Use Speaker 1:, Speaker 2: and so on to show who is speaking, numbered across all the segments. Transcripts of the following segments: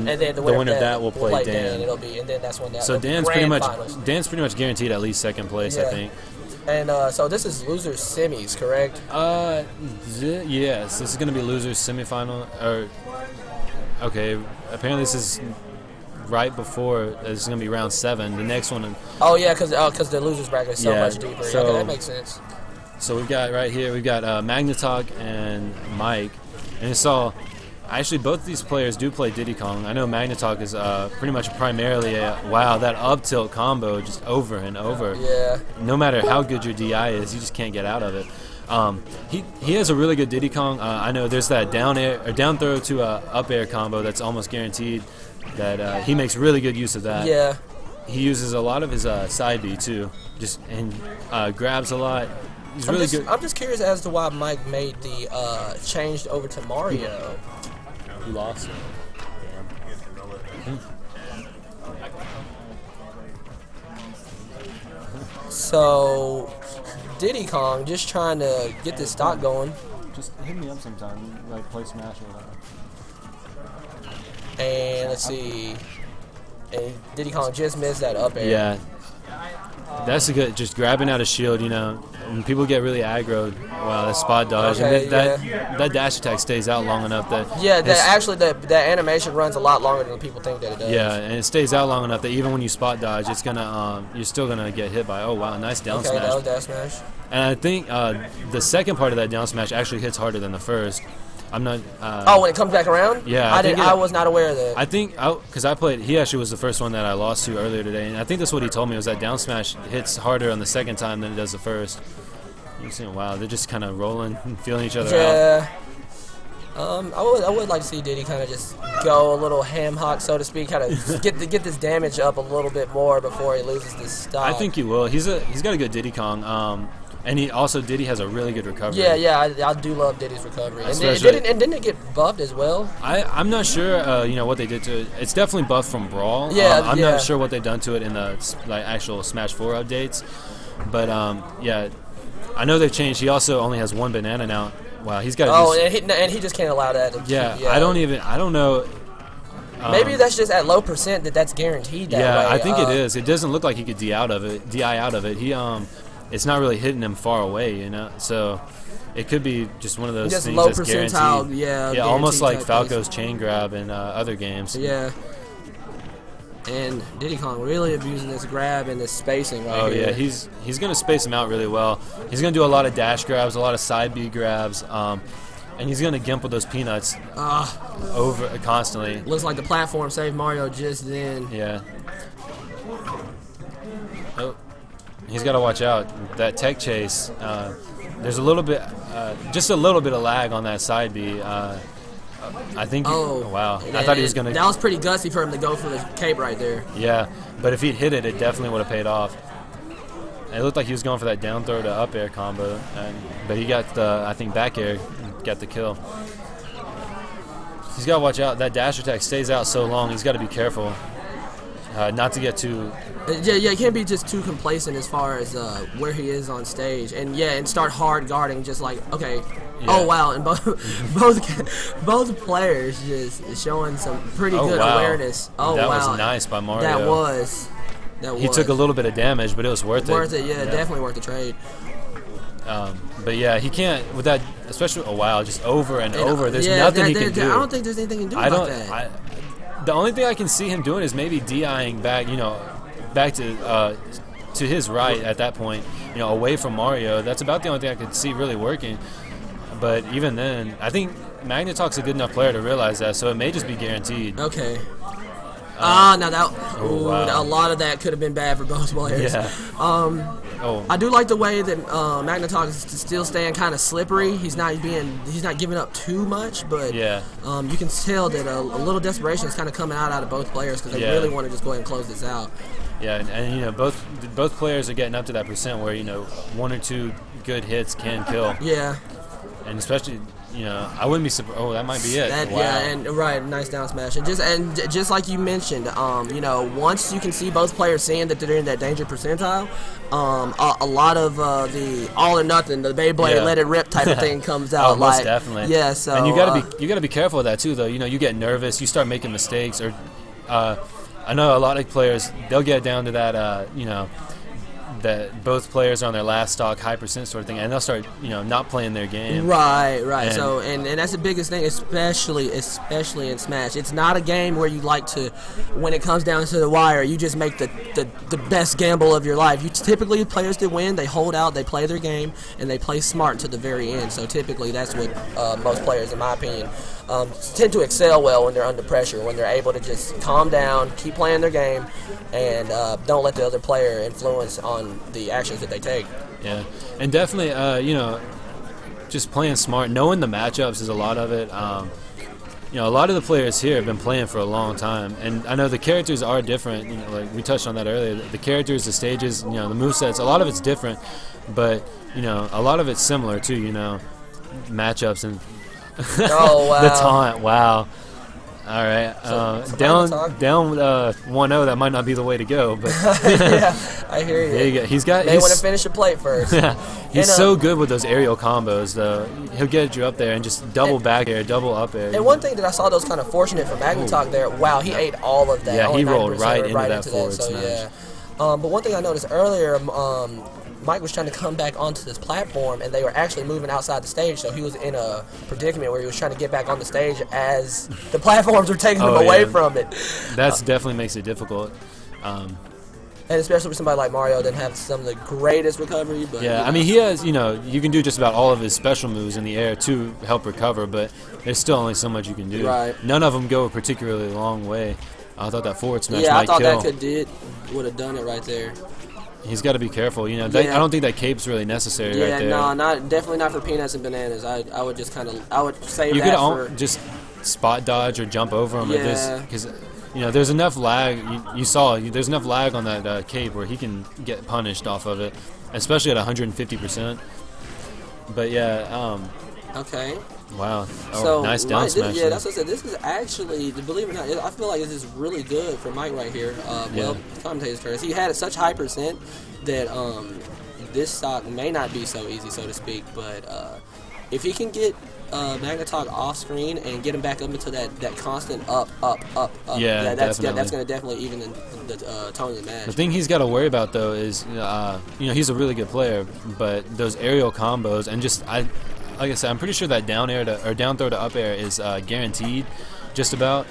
Speaker 1: then the winner of that will play Dan.
Speaker 2: It'll be, and then that's when that.
Speaker 1: So Dan's pretty much guaranteed at least second place, I think.
Speaker 2: And so this is losers semis, correct?
Speaker 1: Yes, this is gonna be losers semifinal. Okay, apparently this is right before. This is gonna be round 7. The next one.
Speaker 2: Oh yeah, because the losers bracket is so much deeper.
Speaker 1: So,
Speaker 2: okay, that makes sense.
Speaker 1: So we've got right here. We've got Mahgnittoc and Mike, and it's all. Actually, both of these players do play Diddy Kong. I know Mahgnittoc is pretty much primarily wow, that up tilt combo just over and over.
Speaker 2: Yeah.
Speaker 1: No matter how good your DI is, you just can't get out of it. He has a really good Diddy Kong. I know there's that down throw to up air combo that's almost guaranteed. That he makes really good use of that.
Speaker 2: Yeah.
Speaker 1: He uses a lot of his side B too, and grabs a lot. He's really good.
Speaker 2: I'm just curious as to why Mike made the changed over to Mario.
Speaker 1: He lost it.
Speaker 2: So, Diddy Kong just trying to get this stock going.
Speaker 1: Just hit me up sometime, like play Smash or whatever.
Speaker 2: And let's see. And Diddy Kong just missed that up air.
Speaker 1: Yeah. That's a good, just grabbing out a shield, you know. When people get really aggroed, wow, that spot dodge.
Speaker 2: Okay,
Speaker 1: and that dash attack stays out long enough that...
Speaker 2: Yeah, that animation runs a lot longer than people think that it does.
Speaker 1: Yeah, and it stays out long enough that even when you spot dodge, it's gonna, you're still going to get hit by, oh wow, nice down smash.
Speaker 2: That was down smash.
Speaker 1: And I think the second part of that down smash actually hits harder than the first. I'm not...
Speaker 2: when it comes back around?
Speaker 1: Yeah.
Speaker 2: I was not aware of that.
Speaker 1: I think, because I played, he actually was the first one that I lost to earlier today, and I think that's what he told me, was that down smash hits harder on the second time than it does the first. You're saying, wow, they're just kind of rolling and feeling each other out.
Speaker 2: I would like to see Diddy kind of just go a little ham hock, so to speak, kind of get this damage up a little bit more before he loses this stock.
Speaker 1: I think he will. He's got a good Diddy Kong. And Diddy has a really good recovery.
Speaker 2: Yeah, I do love Diddy's recovery. And didn't it get buffed as well?
Speaker 1: I'm not sure, what they did to it. It's definitely buffed from Brawl.
Speaker 2: Yeah,
Speaker 1: I'm not sure what they've done to it in the actual Smash 4 updates. But, yeah, I know they've changed. He also only has one banana now. Wow, he's got
Speaker 2: and he just can't allow that.
Speaker 1: I don't know.
Speaker 2: Maybe that's just at low percent that's guaranteed that way.
Speaker 1: Yeah, I think it is. It doesn't look like he could DI out of it. He, it's not really hitting him far away, you know. So it could be just one of those
Speaker 2: just
Speaker 1: things
Speaker 2: low
Speaker 1: that's
Speaker 2: percentile,
Speaker 1: guaranteed.
Speaker 2: Yeah,
Speaker 1: almost like Falco's chain grab in other games.
Speaker 2: Yeah. And Diddy Kong really abusing this grab and this spacing right here.
Speaker 1: Oh yeah, he's gonna space him out really well. He's gonna do a lot of dash grabs, a lot of side B grabs, and he's gonna gimp with those peanuts over constantly.
Speaker 2: Looks like the platform saved Mario just then.
Speaker 1: Yeah. Oh. He's got to watch out. That tech chase, there's a little bit, just a little bit of lag on that side B. I think, wow. I thought he was going to...
Speaker 2: That was pretty gutsy for him to go for the cape right there.
Speaker 1: Yeah, but if he'd hit it, it definitely would have paid off. It looked like he was going for that down throw to up air combo, but he got the, I think, back air, got the kill. He's got to watch out. That dash attack stays out so long. He's got to be careful not to get too...
Speaker 2: Yeah, he can't be just too complacent as far as where he is on stage, and start hard guarding, just like, okay, oh wow, and both players just showing some pretty good awareness. Oh
Speaker 1: that
Speaker 2: wow,
Speaker 1: that was nice by Mario.
Speaker 2: That was.
Speaker 1: He took a little bit of damage, but it was worth it.
Speaker 2: Worth it, yeah, definitely worth the trade.
Speaker 1: But yeah, he can't with that, especially just over and over. There's nothing he can do.
Speaker 2: I don't think there's anything he can do about that.
Speaker 1: The only thing I can see him doing is maybe DIing back, back to his right at that point, away from Mario. That's about the only thing I could see really working. But even then, I think Mahgnitoc's a good enough player to realize that, so it may just be guaranteed.
Speaker 2: Okay. Now that a lot of that could have been bad for both players.
Speaker 1: Yeah.
Speaker 2: I do like the way that Mahgnittoc is still staying kind of slippery. He's not giving up too much, but you can tell that a little desperation is kind of coming out of both players because they really want to just go ahead and close this out.
Speaker 1: Yeah, and both players are getting up to that percent where one or two good hits can kill.
Speaker 2: Yeah.
Speaker 1: And especially I wouldn't be surprised. Oh, that might be it. Wow.
Speaker 2: Yeah, and right, nice down smash. And just like you mentioned, once you can see both players seeing that they're in that danger percentile, a lot of the all or nothing, the Beyblade let it rip type of thing comes out.
Speaker 1: Oh, most definitely.
Speaker 2: Yeah, so
Speaker 1: and you gotta be careful of that too, though. You get nervous, you start making mistakes, or I know a lot of players, they'll get down to that that both players are on their last stock, high percent sort of thing, and they'll start, not playing their game.
Speaker 2: Right. And so, and that's the biggest thing, especially in Smash. It's not a game where you like to, when it comes down to the wire, you just make the best gamble of your life. Typically, players that win, they hold out, they play their game, and they play smart to the very end. So typically, that's what most players, in my opinion, tend to excel well when they're under pressure, when they're able to just calm down, keep playing their game, and don't let the other player influence on the actions that they take.
Speaker 1: Yeah, and definitely, just playing smart, knowing the matchups is a lot of it. A lot of the players here have been playing for a long time, and I know the characters are different. Like we touched on that earlier. The characters, the stages, the movesets, a lot of it's different, but a lot of it's similar too. Matchups and
Speaker 2: oh wow,
Speaker 1: the taunt. Wow. All right, down 1-0. That might not be the way to go, but
Speaker 2: yeah, I hear you.
Speaker 1: There you go.
Speaker 2: They want to finish a plate first.
Speaker 1: He's so good with those aerial combos, though. He'll get you up there and just double back air, double up air.
Speaker 2: And one thing that I saw that was kind of fortunate for Mahgnittoc there. Wow, he ate all of that.
Speaker 1: Yeah, he rolled right into that forward
Speaker 2: so,
Speaker 1: smash.
Speaker 2: Yeah. But one thing I noticed earlier, Mike was trying to come back onto this platform, and they were actually moving outside the stage, so he was in a predicament where he was trying to get back on the stage as the platforms were taking him away from it.
Speaker 1: That definitely makes it difficult.
Speaker 2: And especially with somebody like Mario, doesn't have some of the greatest recovery. But
Speaker 1: yeah, I mean, he has, you can do just about all of his special moves in the air to help recover, but there's still only so much you can do.
Speaker 2: Right.
Speaker 1: None of them go a particularly long way. I thought that forward smash
Speaker 2: might
Speaker 1: kill.
Speaker 2: Yeah, I thought that would have done it right there.
Speaker 1: He's got to be careful. I don't think that cape's really necessary right there.
Speaker 2: Yeah, no, definitely not for peanuts and bananas. I would just I would save
Speaker 1: you
Speaker 2: that
Speaker 1: could just spot dodge or jump over him.
Speaker 2: Yeah.
Speaker 1: Because there's enough lag. You saw there's enough lag on that cape where he can get punished off of it, especially at 150%. But yeah.
Speaker 2: Okay.
Speaker 1: Wow. So nice down smash.
Speaker 2: Yeah, that's what I said. This is actually, believe it or not, I feel like this is really good for Mike right here. Well, commentator's first. He had such high percent that this stock may not be so easy, so to speak. But if he can get Mahgnittoc off screen and get him back up into that constant up.
Speaker 1: Yeah,
Speaker 2: that's going to definitely even the tone of the match.
Speaker 1: The thing he's got to worry about though is, he's a really good player, but those aerial combos and just like I said, I'm pretty sure that down throw to up air is guaranteed, just about.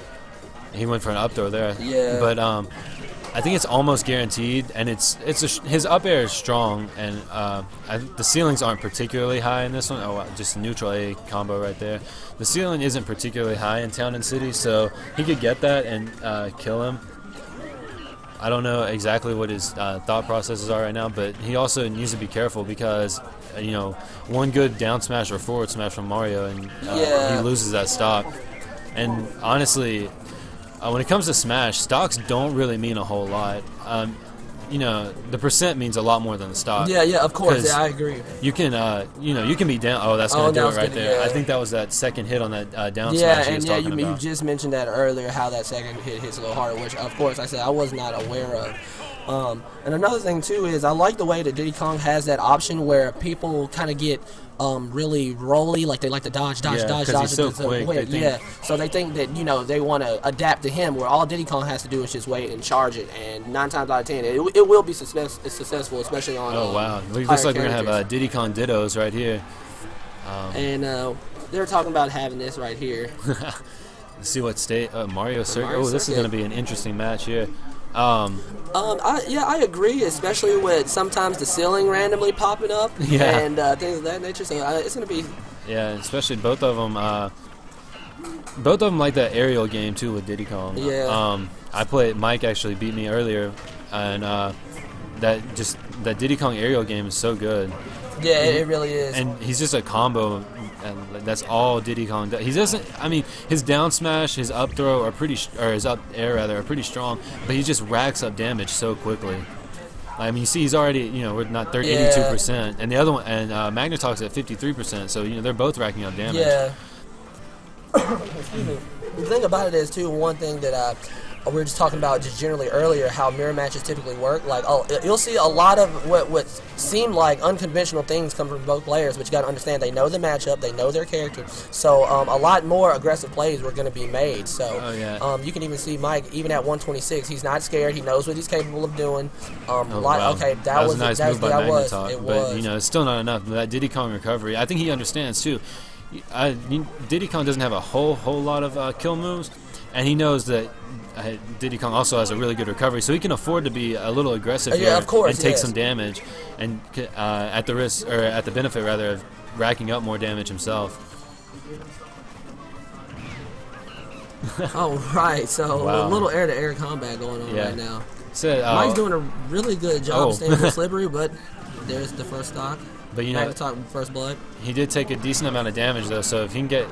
Speaker 1: He went for an up throw there.
Speaker 2: Yeah.
Speaker 1: But I think it's almost guaranteed, and his up air is strong, and the ceilings aren't particularly high in this one. Oh, just neutral A combo right there. The ceiling isn't particularly high in Town and City, so he could get that and kill him. I don't know exactly what his thought processes are right now, but he also needs to be careful because, one good down smash or forward smash from Mario, and he loses that stock. And honestly, when it comes to Smash, stocks don't really mean a whole lot. The percent means a lot more than the stock.
Speaker 2: Yeah, of course. Yeah, I agree.
Speaker 1: You can, you can be down. Oh, that's going to do it right there. Yeah. I think that was that second hit on that down smash he was talking about.
Speaker 2: You just mentioned that earlier, how that second hit hits a little harder, which, of course, I said I was not aware of. And another thing, too, is I like the way that Diddy Kong has that option where people kind of get really rolly, like they like to dodge.
Speaker 1: He's so quick.
Speaker 2: So they think that, they want to adapt to him, where all Diddy Kong has to do is just wait and charge it. And 9 times out of 10, it will be successful, especially on
Speaker 1: Oh, wow. It looks like we're going to have Diddy Kong Dittos right here.
Speaker 2: And they're talking about having this right here.
Speaker 1: Let's see what state Mario Circuit. Oh, this is going to be an interesting match here.
Speaker 2: I agree, especially with sometimes the ceiling randomly popping up and things of that nature. So it's going to be.
Speaker 1: Yeah, especially both of them. Both of them like that aerial game too with Diddy Kong.
Speaker 2: Yeah.
Speaker 1: Mike actually beat me earlier, and that Diddy Kong aerial game is so good.
Speaker 2: Yeah, it really is.
Speaker 1: And he's just a combo, and that's all Diddy Kong does. He doesn't. I mean, his down smash, his up throw his up air rather are pretty strong, but he just racks up damage so quickly. I mean, you see, he's already, you know, we're not 82%, and the other one, and Mahgnitoc's at 53%. So you know, they're both racking up damage.
Speaker 2: Yeah. Excuse me. The thing about it is too, one thing that we were just talking about just generally earlier, how mirror matches typically work. Like, you'll see a lot of what seem like unconventional things come from both players, but you got to understand they know the matchup, they know their character, so a lot more aggressive plays were going to be made. So you can even see Mike, even at 126, he's not scared. He knows what he's capable of doing. Okay, that was a nice move by Mahgnittoc,
Speaker 1: but you know, it's still not enough. That Diddy Kong recovery, I think he understands too. Diddy Kong doesn't have a whole lot of kill moves, and he knows that Diddy Kong also has a really good recovery, so he can afford to be a little aggressive here
Speaker 2: of course,
Speaker 1: and take some damage, and at the risk, or at the benefit rather, of racking up more damage himself.
Speaker 2: Oh right, so a little air-to-air combat going on right now. Mike's doing a really good job staying slippery, but there's the first stock.
Speaker 1: But you know,
Speaker 2: first blood.
Speaker 1: He did take a decent amount of damage though, so if he can get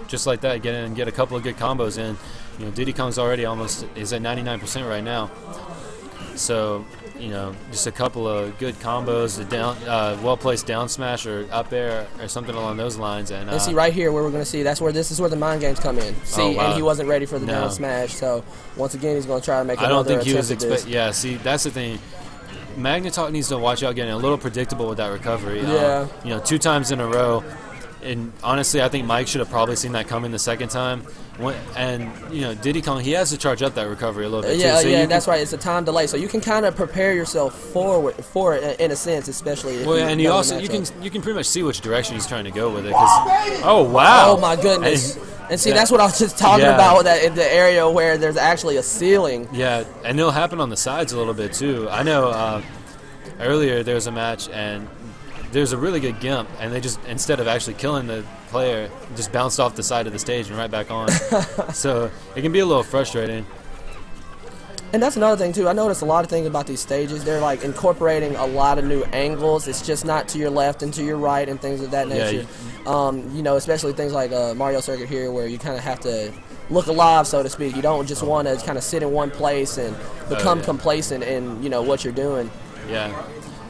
Speaker 1: just like that, get in and get a couple of good combos in, you know, Diddy Kong's already is at 99% right now. So you know, just a couple of good combos, a well placed down smash or up air or something along those lines, and
Speaker 2: see right here where we're going to see this is where the mind games come in. See, and he wasn't ready for the down smash, so once again he's going to try to make another attempt. I don't think he was expecting.
Speaker 1: Yeah, see, that's the thing. Mahgnittoc needs to watch out getting a little predictable with that recovery.
Speaker 2: Yeah.
Speaker 1: You know, 2 times in a row. And honestly, I think Mike should have probably seen that coming the second time. And, you know, Diddy Kong, he has to charge up that recovery a little bit, too.
Speaker 2: So that's right. It's a time delay. So you can kind of prepare yourself for it in a sense, especially if
Speaker 1: and you also, you can pretty much see which direction he's trying to go with it. Oh, wow.
Speaker 2: Oh, my goodness. And see, that's what I was just talking about with that, in the area where there's actually a ceiling.
Speaker 1: Yeah, and it'll happen on the sides a little bit, too. I know earlier there was a match, and there's a really good gimp, and they just, instead of actually killing the player, just bounced off the side of the stage and right back on. So it can be a little frustrating.
Speaker 2: And that's another thing, too. I noticed a lot of things about these stages. They're, like, incorporating a lot of new angles. It's just not to your left and to your right and things of that nature. You know, especially things like Mario Circuit here, where you kind of have to look alive, so to speak. You don't just want to kind of sit in one place and become complacent in, you know, what you're doing.
Speaker 1: Yeah,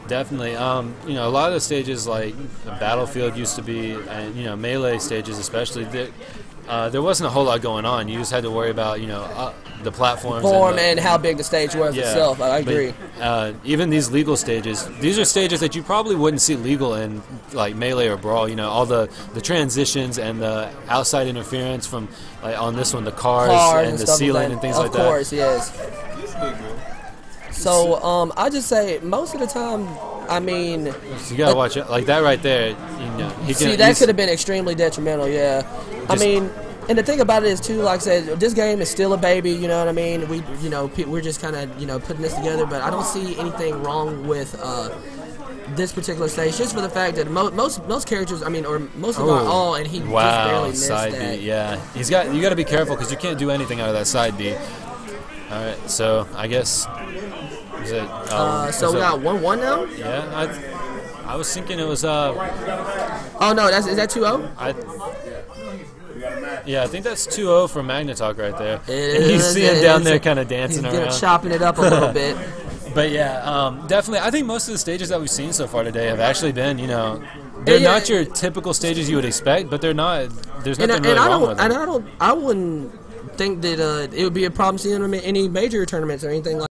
Speaker 1: definitely. You know, a lot of the stages, like Battlefield used to be, and, you know, Melee stages especially, there wasn't a whole lot going on. You just had to worry about, you know, the platforms
Speaker 2: and how big the stage was itself. I agree.
Speaker 1: But, even these legal stages, these are stages that you probably wouldn't see legal in, like Melee or Brawl. You know, all the transitions and the outside interference from, like, on this one, the cars and the ceiling and things like that.
Speaker 2: Of course, yes. So I just say most of the time, I mean,
Speaker 1: so you gotta watch it like that right there. You know,
Speaker 2: that could have been extremely detrimental. Yeah, I mean, and the thing about it is too, like I said, this game is still a baby. You know what I mean? We're just kind of, you know, putting this together, but I don't see anything wrong with this particular stage, just for the fact that most characters, I mean, or most of them are all, and he just barely missed
Speaker 1: side
Speaker 2: that.
Speaker 1: B, yeah. You got to be careful because you can't do anything out of that side B. All right, so I guess.
Speaker 2: So we got 1-1 now?
Speaker 1: Yeah, I was thinking it was.
Speaker 2: Oh no, is that 2-0?
Speaker 1: Yeah, I think that's 2-0 for Mahgnittoc right there. And you see him down there kind of dancing around.
Speaker 2: He's chopping it up a little bit.
Speaker 1: But yeah, definitely. I think most of the stages that we've seen so far today have actually been, you know, they're not your typical stages you would expect, but they're not. There's nothing really wrong with them.
Speaker 2: And I wouldn't think that it would be a problem seeing them in any major tournaments or anything like that.